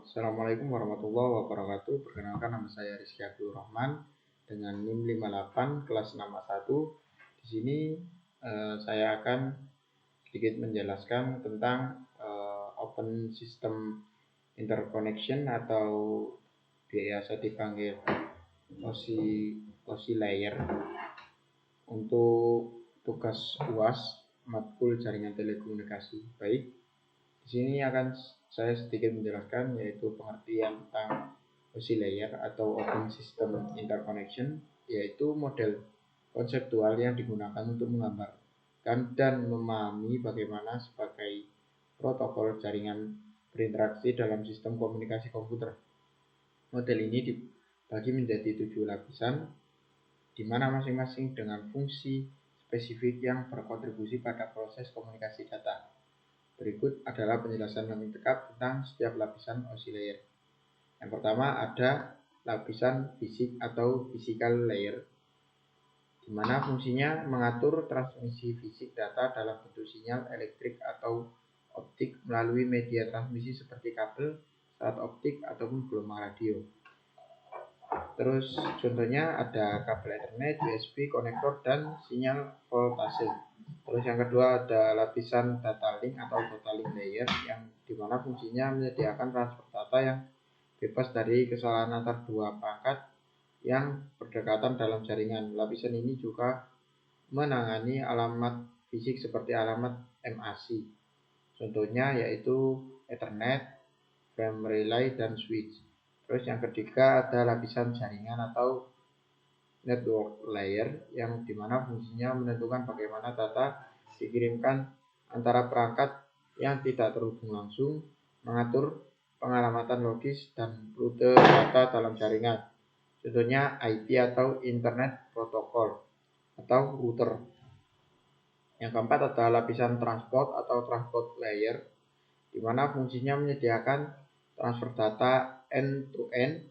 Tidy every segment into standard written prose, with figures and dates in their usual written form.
Assalamualaikum warahmatullahi wabarakatuh. Perkenalkan, nama saya Rizky Abdul Rahman dengan NIM 58 kelas 61. Di sini saya akan sedikit menjelaskan tentang Open System Interconnection atau biasa dipanggil OSI layer untuk tugas UAS matkul jaringan telekomunikasi. Baik, di sini akan saya sedikit menjelaskan yaitu pengertian tentang OSI layer atau Open System Interconnection, yaitu model konseptual yang digunakan untuk menggambarkan dan memahami bagaimana sebagai protokol jaringan berinteraksi dalam sistem komunikasi komputer. Model ini dibagi menjadi 7 lapisan, di mana masing-masing dengan fungsi spesifik yang berkontribusi pada proses komunikasi data. Berikut adalah penjelasan lebih lengkap tentang setiap lapisan OSI layer. Yang pertama ada lapisan fisik atau physical layer, di mana fungsinya mengatur transmisi fisik data dalam bentuk sinyal elektrik atau optik melalui media transmisi seperti kabel, serat optik, ataupun gelombang radio. Terus contohnya ada kabel Ethernet, USB, konektor, dan sinyal voltase. Terus yang kedua ada lapisan data link atau data link layer, yang dimana fungsinya menyediakan transfer data yang bebas dari kesalahan antar dua perangkat yang berdekatan dalam jaringan. Lapisan ini juga menangani alamat fisik seperti alamat MAC. Contohnya yaitu Ethernet, frame relay, dan switch. Terus yang ketiga ada lapisan jaringan atau network layer, yang dimana fungsinya menentukan bagaimana data dikirimkan antara perangkat yang tidak terhubung langsung, mengatur pengalamatan logis dan rute data dalam jaringan. Contohnya IP atau Internet Protocol atau router. Yang keempat ada lapisan transport atau transport layer, di mana fungsinya menyediakan transfer data end-to-end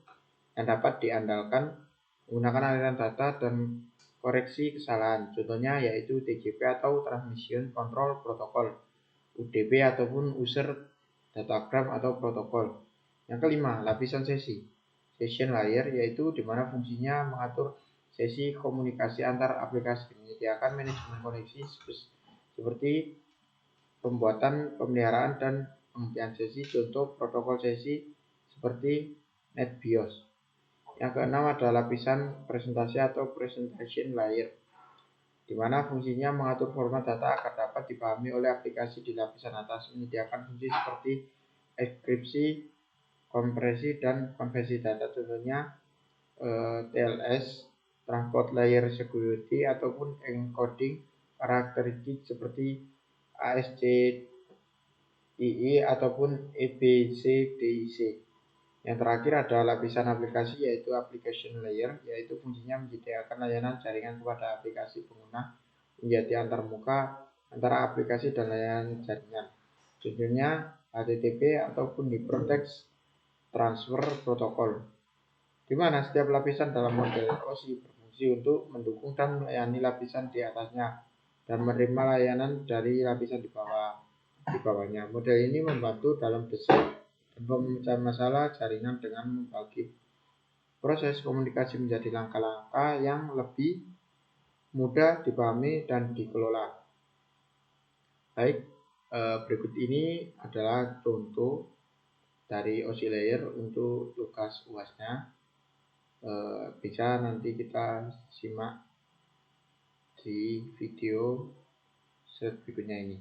yang dapat diandalkan menggunakan aliran data dan koreksi kesalahan. Contohnya yaitu TCP atau Transmission Control Protocol, UDP ataupun User Datagram atau protokol. Yang kelima, lapisan sesi, session layer, yaitu di mana fungsinya mengatur sesi komunikasi antar aplikasi, menyediakan manajemen koneksi seperti pembuatan, pemeliharaan, dan penghentian sesi. Contoh protokol sesi seperti NetBIOS. Yang keenam ada lapisan presentasi atau presentation layer, di mana fungsinya mengatur format data agar dapat dipahami oleh aplikasi di lapisan atas, menyediakan fungsi seperti enkripsi, kompresi, dan konversi data. Contohnya TLS, transport layer security, ataupun encoding karakteristik seperti ASCII ataupun EBCDIC. Yang terakhir ada lapisan aplikasi yaitu application layer, yaitu fungsinya menyediakan layanan jaringan kepada aplikasi pengguna menjadi antarmuka antara aplikasi dan layanan jaringan. Contohnya HTTP ataupun Hypertext Transfer Protocol, di mana setiap lapisan dalam model OSI berfungsi untuk mendukung dan melayani lapisan di atasnya dan menerima layanan dari lapisan di bawahnya. Model ini membantu dalam desain dan pemecahan masalah jaringan dengan membagi proses komunikasi menjadi langkah-langkah yang lebih mudah dipahami dan dikelola. Baik, berikut ini adalah contoh dari OSI layer untuk tugas UAS-nya. Bisa nanti kita simak di video berikutnya ini.